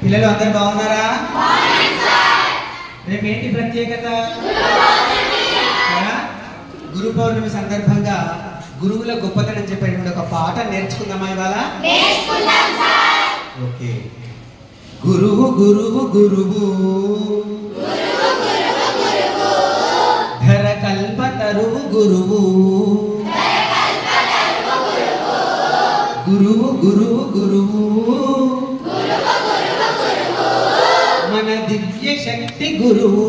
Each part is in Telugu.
పిల్లలు అందరు బాగున్నారా? రేపేంటి ప్రత్యేకత? గురు పౌర్ణమి సందర్భంగా గురువుల గొప్పతనం చెప్పేటువంటి ఒక పాట నేర్చుకుందామా ఇవాళ? ఓకే. గురువు గురువు గురువు ధర కల్పతరువు గురువు, గురువు గురువు గురువు మన దివ్య శక్తి గురువు.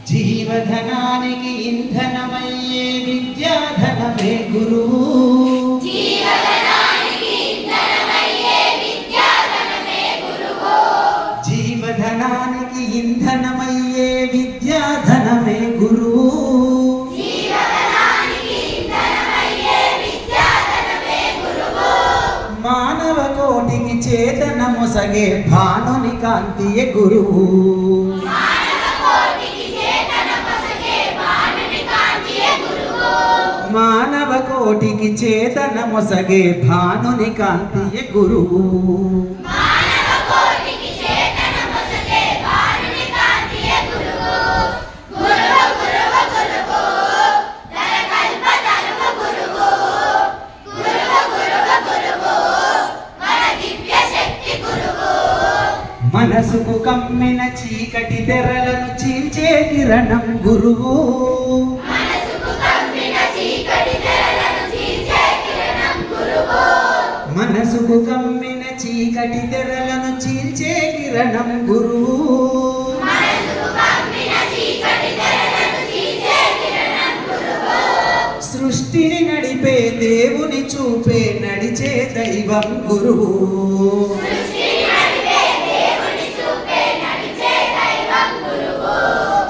జీవధనానికి ఇంధనమయ్యే విద్యాధనమే గురువు, జీవధనానికి ఇంధనమయ్యే విద్యాధనమే గురువు. మానవ కోటికి చేతన మొసగే భానుని కాంతియే గురువు, మానవ కోటికి చేతన మొసగే భానుని కాంతియే గురువు. మనసుకు కమ్మిన చీకటి తెరలను చీల్చే కిరణం గురువు, మనసుకు కమ్మిన చీకటి తెరలను చీల్చే కిరణం గురువు. సృష్టిని నడిపే దేవుని చూపే నడిచే దైవం గురువు,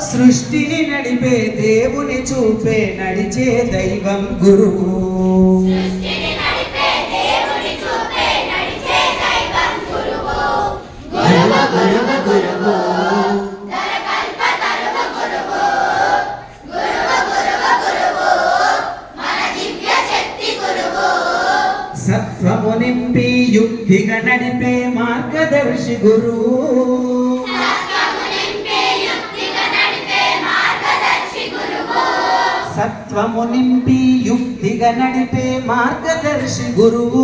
సృష్టిని నడిపే దేవుని చూపే నడిచే దైవం గురువు. సత్వము నింపి యుక్తిగా నడిపే మార్గదర్శి గురువు, సత్వము నింపి యుక్తిగా నడిపే మార్గదర్శి గురువు.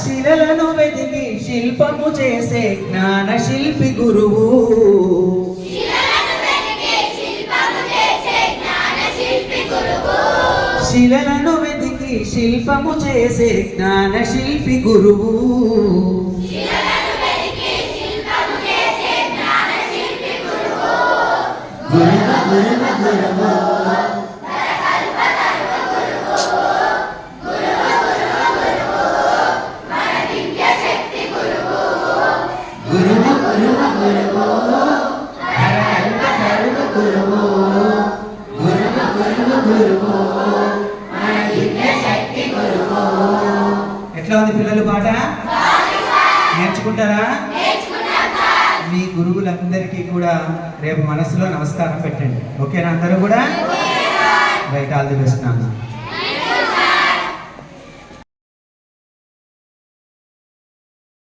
శిలలను వెతికి శిల్పము చేసే జ్ఞాన శిల్పి గురువు, శిలలను వెతికి శిల్పము చేసే జ్ఞాన శిల్పి గురువు. ఎట్లా ఉంది పిల్లలు పాట? నేర్చుకుంటారా? మీ గురువులందరికీ కూడా రేపు మనసులో నమస్కారం పెట్టండి. ఓకేనా? అందరూ కూడా రైట్. ఆల్ ది బెస్ట్ నాన్న.